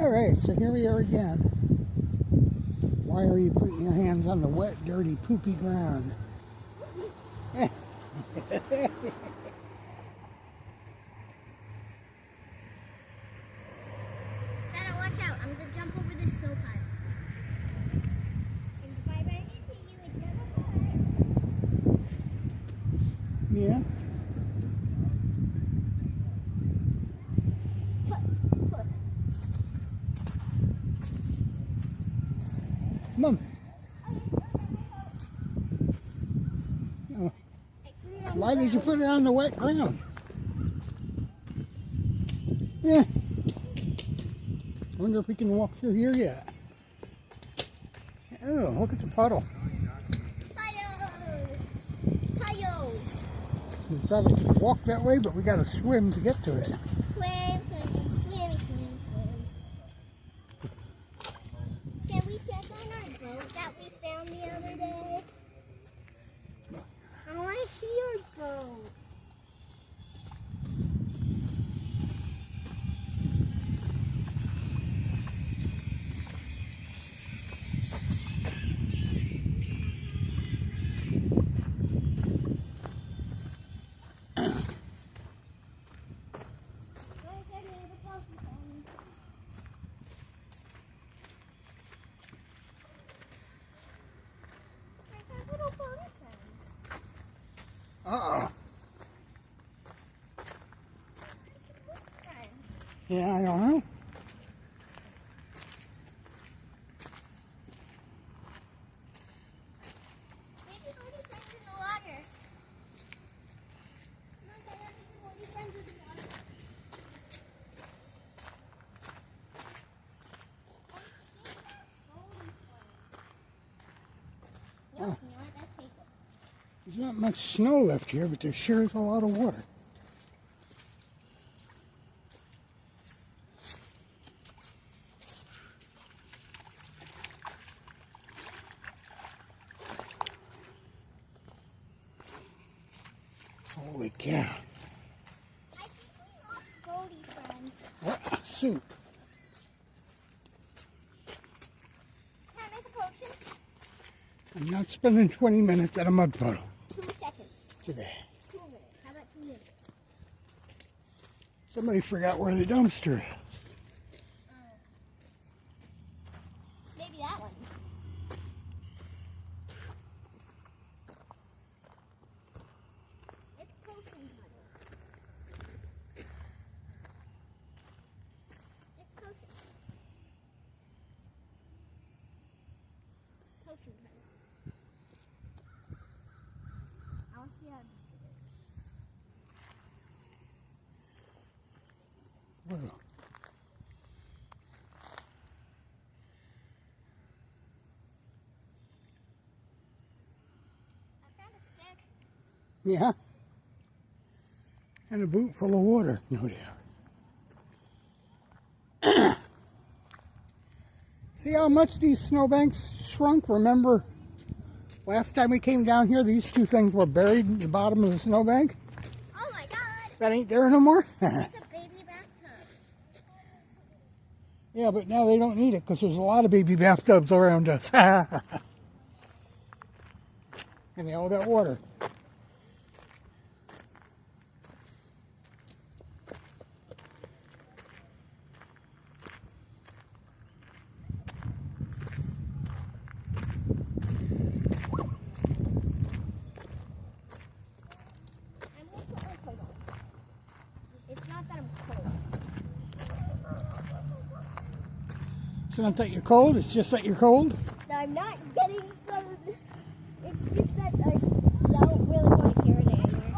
Alright, so here we are again. Why are you putting your hands on the wet, dirty, poopy ground? Gotta watch out, I'm gonna jump over this snow pile. And if I run into you, it's gonna hurt. Yeah? Put. Mom. Oh. Why did you put it on the wet ground? Yeah. Wonder if we can walk through here yet. Oh, look at the puddle. Piles. We probably could walk that way, but we gotta swim to get to it. Swim. Can we check on our boat that we found the other day? I want to see your boat. Uh-oh. Yeah, I don't know. Maybe Holy friends in the water. Holy friends in the water. Oh. You know what? Let's take it. There's not much snow left here, but there sure is a lot of water. Holy cow. I think we lost Goldie friend. What a soup. Can I make a potion? I'm not spending 20 minutes at a mud puddle 2 seconds. today. 2 minutes. How about 2 minutes? Somebody forgot where the dumpster is. Maybe that one. It's potion time. It's potion. Potion time. I want to see how. Well, I found a stick. yeah. And a boot full of water, no doubt. See how much these snowbanks shrunk? Remember last time we came down here, these two things were buried in the bottom of the snowbank? Oh my god! That ain't there no more? It's a baby bathtub. Yeah, but now they don't need it because there's a lot of baby bathtubs around us. And they all got water. I'm gonna put my coat on. It's not that I'm cold. It's not that you're cold, it's just that you're cold. No, I'm not getting some. It's just that I don't really want to carry it anywhere.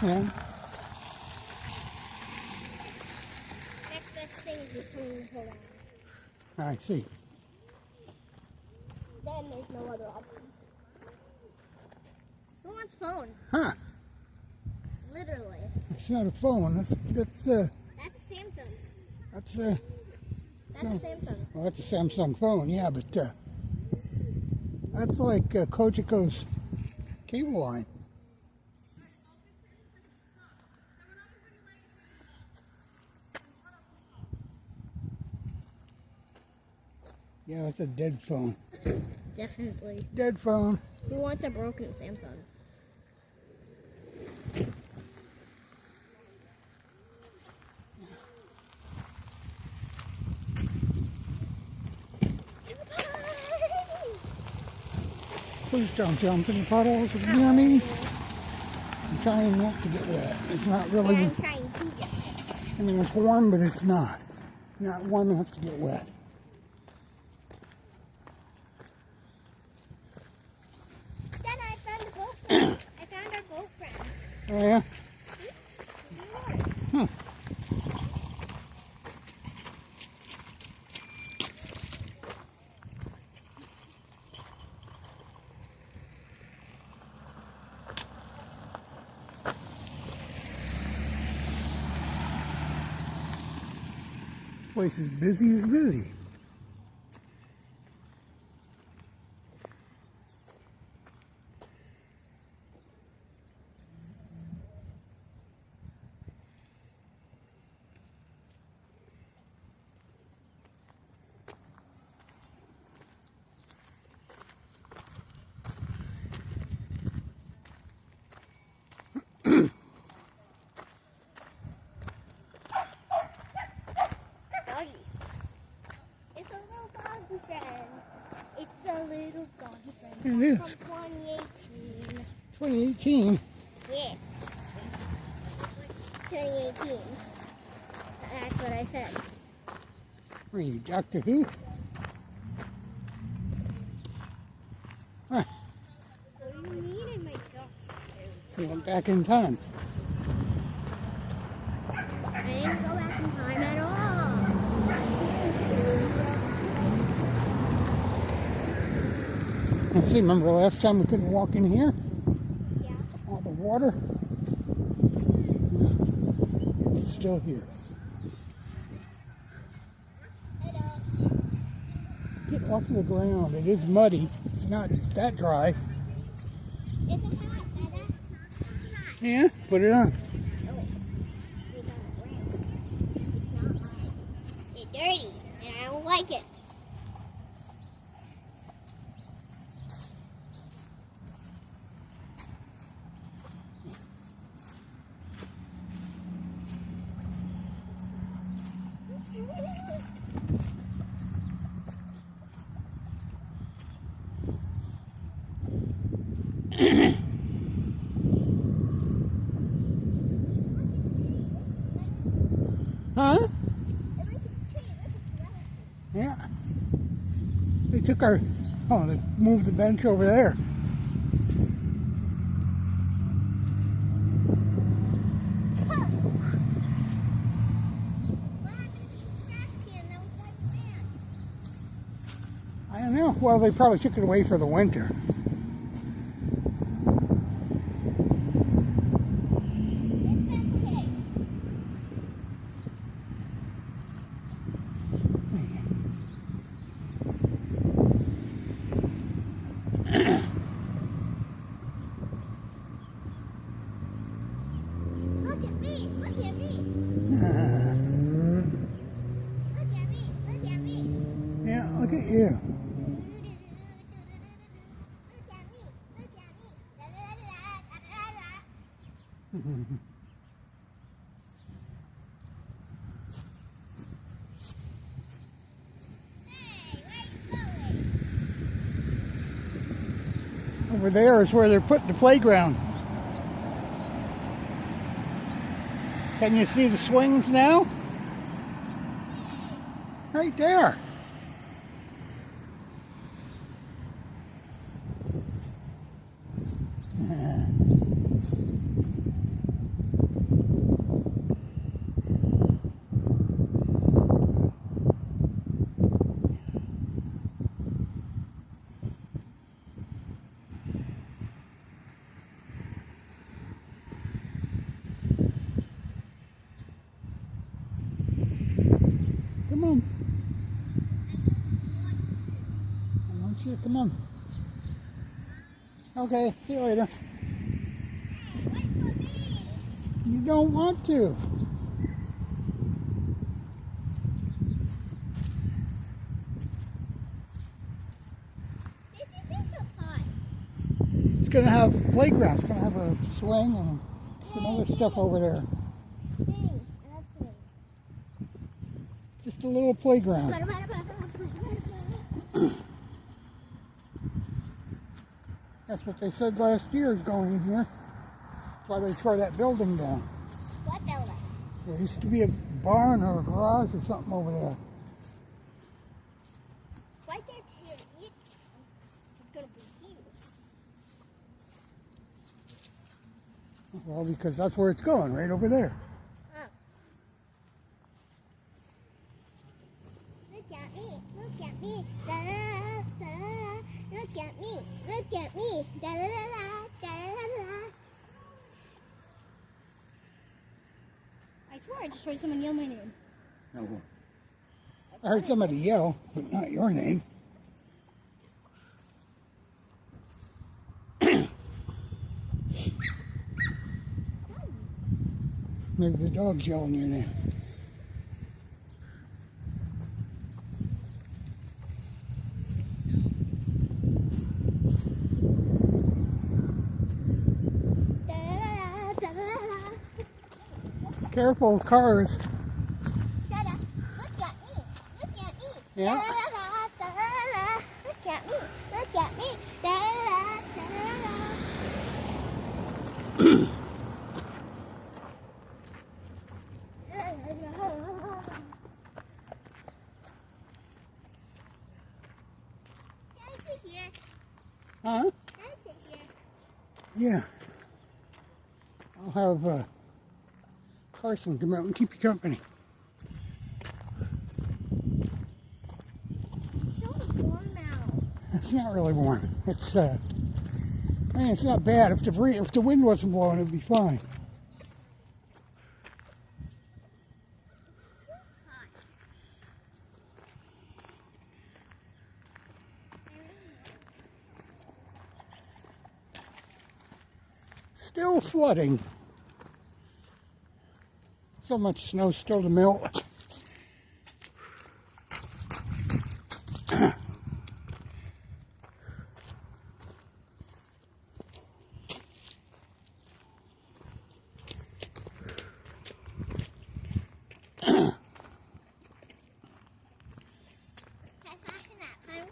Yeah. Next best thing is just putting the coat on. I see. Then there's no other option. Who wants phone? Huh. Literally. It's not a phone. That's That's Samsung. That's That's No. a Samsung. well, that's a Samsung phone, yeah, but that's like Kojiko's cable line. Yeah, it's a dead phone. Definitely. Dead phone. Who wants a broken Samsung? Please don't jump in the puddles near me. I'm trying not to get wet. It's not really, I'm trying to get I mean, it's warm, but it's not. Not warm enough to get wet. Dad, I found a boat friend. I found our boat friend. Oh, yeah? Hmm. Place is busy as busy. Doggy. It's a little doggy friend. It's a little doggy friend. It is. From 2018. 2018. Yeah. 2018. That's what I said. Are you Doctor Who? Huh. What do you mean in my dog? You went back in time. I didn't go back in time at all. Let's see, remember last time we couldn't walk in here? Yeah. All the water? It's still here. Get off the ground. It is muddy. It's not that dry. It's a hat, Dada. Yeah, put it on. No. It's on the ground. It's not mine. It's dirty, and I don't like it. Huh? Yeah. They took our... Oh, they moved the bench over there. I don't know. Well, they probably took it away for the winter. Look at me! Look at me! Look at me! Look at me! Yeah, look at you. Look at me! Look at me! La, la, la, la, la, la. Hey, where you going? Over there is where they're putting the playground. Can you see the swings now? Right there. Come on. I want you to come on. Okay, see you later. Wait for me! You don't want to. It's going to have playground. It's going to have a swing and some other stuff over there. Dang, that's it. Just a little playground. That's what they said last year is going in here. That's why they tore that building down. What building? There used to be a barn or a garage or something over there. Right there to your eat. It's gonna be huge. Well, because that's where it's going, right over there. Huh. Look at me. Look at me. Da da da da. Look at me. Look at me. Da da da da da da. I swear I just heard someone yell my name. No. I heard somebody yell, but not your name. Maybe the dog's yelling your name. Da da da da da. Careful, cars. Da-da. Look at me. Look at me. Yeah. Da-da-da, da-da-da. Look at me. Look at me. Da-da-da, da-da-da. Can I sit here? Huh? Can I sit here? Yeah. I'll have Carson come out and keep you company. It's so warm out. It's not really warm. It's I mean, it's not bad. If the wind wasn't blowing, it'd be fine. Still flooding. So much snow still to melt. Can I smash in that puddle?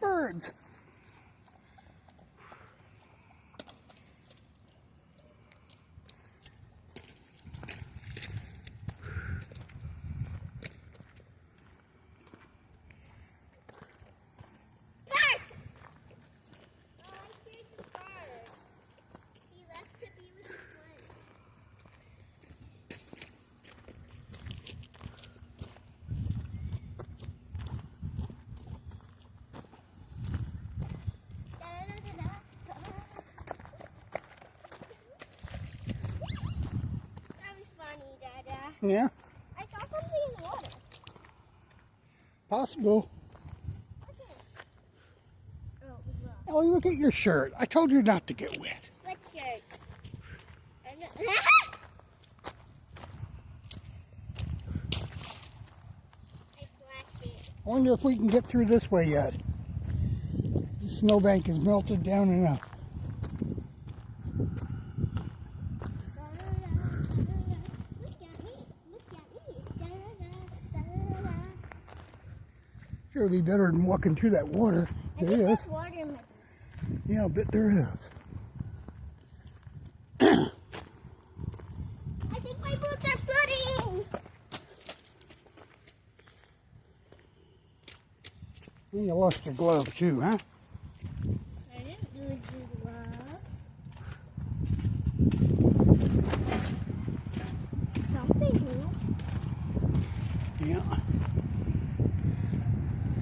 Birds. Bark! Oh, I scared the bird. He left to be with his friends. That was funny, Dada. Yeah, I saw something in the water. possible. Okay. Oh, it was rock. Ellie, look at your shirt. I told you not to get wet. What shirt? I splashed it. I wonder if we can get through this way yet. The snowbank is melted down enough. Look at me. Look at me. Sure would be better than walking through that water. I There think is. there's water in my boots. Yeah, I bet there is. I think my boots are flooding. You lost your glove too, huh? I didn't lose the glove. Something new. Yeah.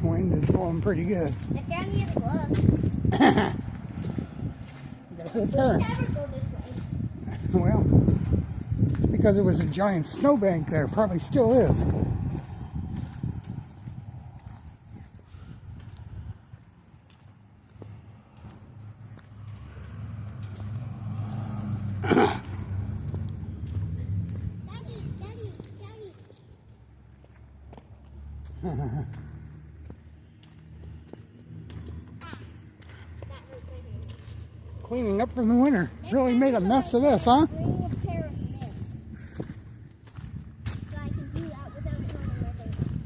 Wind is blowing pretty good. I found the other glove. You got a whole pair. Never go this way. Well, it's because there was a giant snowbank there. Probably still is. Daddy, Daddy, Daddy. Cleaning up from the winter. Really made a mess of this, huh? Bring a pair of mitts. So I can do that without turning everything.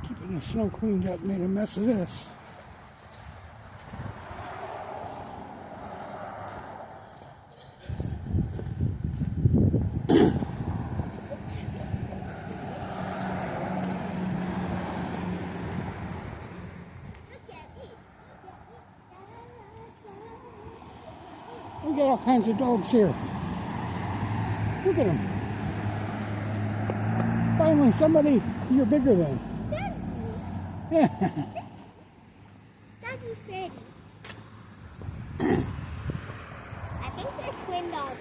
Keeping the snow cleaned up made a mess of this. We got all kinds of dogs here. Look at them. Finally, somebody you're bigger than. Daddy's pretty. I think they're twin dogs.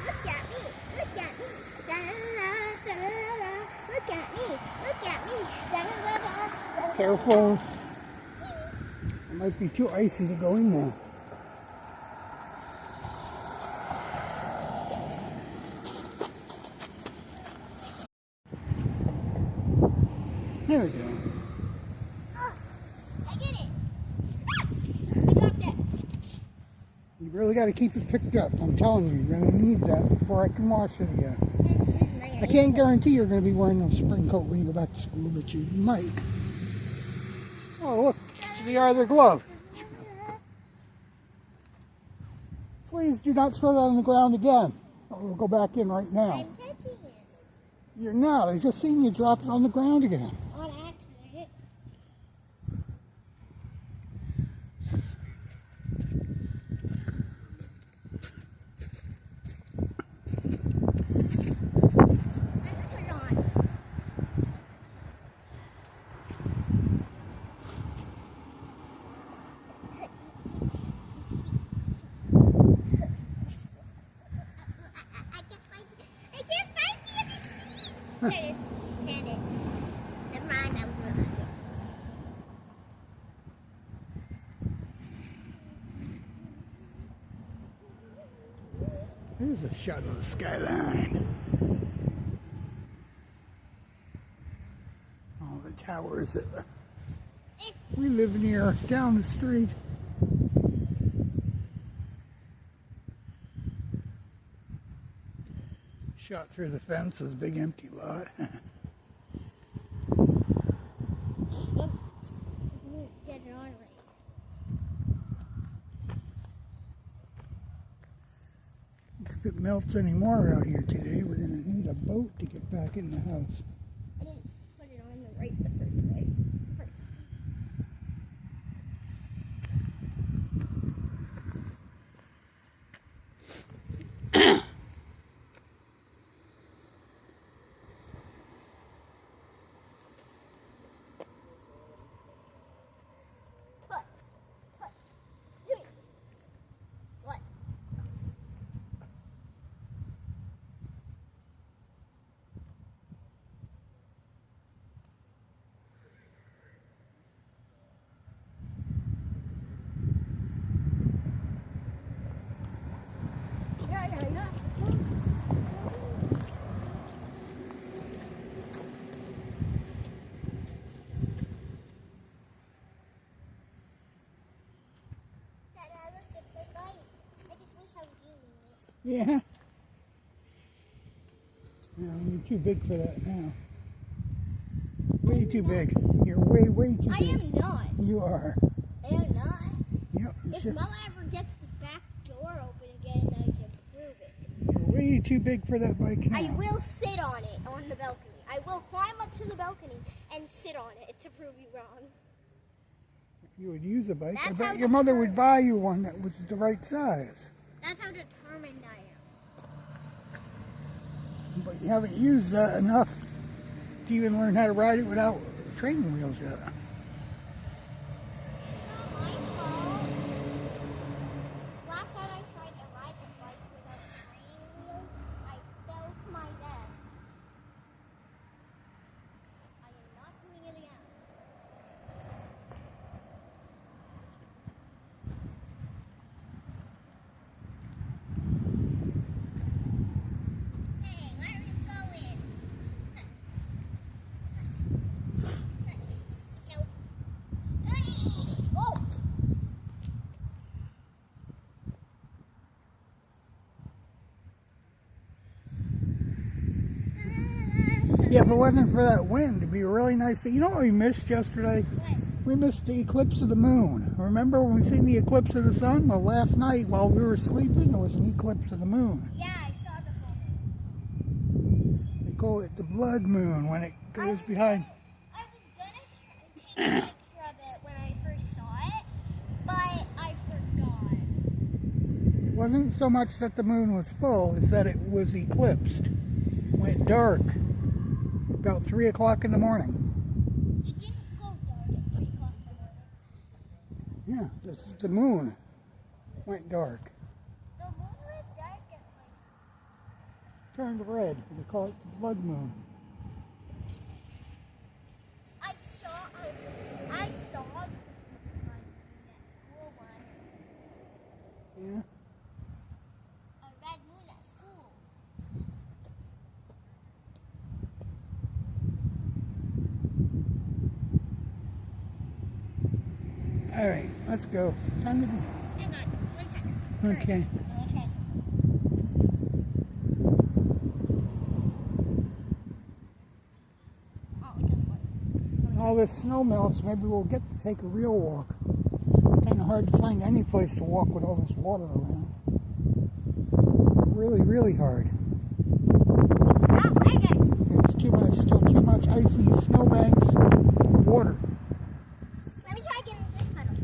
Look at me. Look at me. Da-da-da-da-da-da. Look at me. Look at me. Da-da-da-da-da. Careful. It might be too icy to go in there. There we go. Oh, I did it. I got that. You really got to keep it picked up. I'm telling you, you're going to need that before I can wash it again. I can't guarantee you're going to be wearing a spring coat when you go back to school, but you might. Oh, look, it's the other glove. Please do not spread it on the ground again. We'll go back in right now. I'm catching it. You're not. I just seen you drop it on the ground again. On accident. Put it on. I can't find the other sleeve. There it is. Found it. Never mind, I was wrong. Here's a shot of the skyline. All the towers that we live near down the street. Shot through the fence of the big empty lot. Look. Get it on right. If it melts any more out here today, we're going to need a boat to get back in the house. I didn't put it on the right the first way. What? Yeah. Yeah. No, you're too big for that now. Way too big. You're way too I big. am not. You are. I am not. Yep. If Mama ever gets the back door open again, I can prove it. You're way too big for that bike now. I will sit on it on the balcony. I will climb up to the balcony and sit on it to prove you wrong. If you would use a bike, I That's bet how your mother would determined- buy you one that was the right size. That's how determined I am. But you haven't used that enough to even learn how to ride it without training wheels yet. It's not my fault. Last time I tried to ride the bike without training wheels, I fell to my death. I am not doing it again. Yeah, if it wasn't for that wind, it'd be a really nice thing. You know what we missed yesterday? What? We missed the eclipse of the moon. Remember when we seen the eclipse of the sun? Well, last night while we were sleeping, there was an eclipse of the moon. Yeah, I saw the full moon. They call it the blood moon when it goes behind. I was gonna take a picture of it when I first saw it, but I forgot. It wasn't so much that the moon was full, it's that it was eclipsed. Went dark about 3 o'clock in the morning. It didn't go dark at 3 o'clock in the morning. Yeah, the moon went dark. The moon went dark at Turned red. They call it the blood moon. I saw my moon at school once. Yeah. A red moon at school. All right, let's go. Time to go. Hang on, 1 second. Okay. I'm gonna try something. Oh, it doesn't work. All this snow melts, maybe we'll get to take a real walk. Kind of hard to find any place to walk with all this water around. Really, really hard. Oh, okay. It's too much, still too much icy snowbanks, water. Let me try getting this pedal.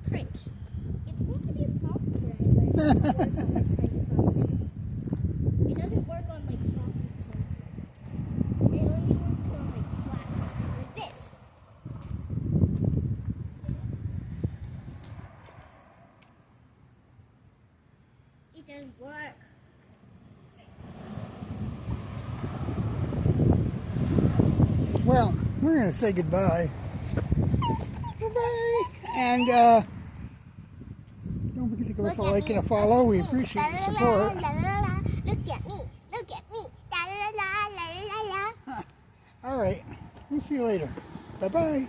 Cringe. It's going to be a problem today, but it doesn't work on this kind of problem. It doesn't work on like soft. It only works on like flat, like this. It doesn't work. Well, we're going to say goodbye. Goodbye. And don't forget to give us a like and a follow. We appreciate your support. Look at me. Look at me. All right. We'll see you later. Bye-bye.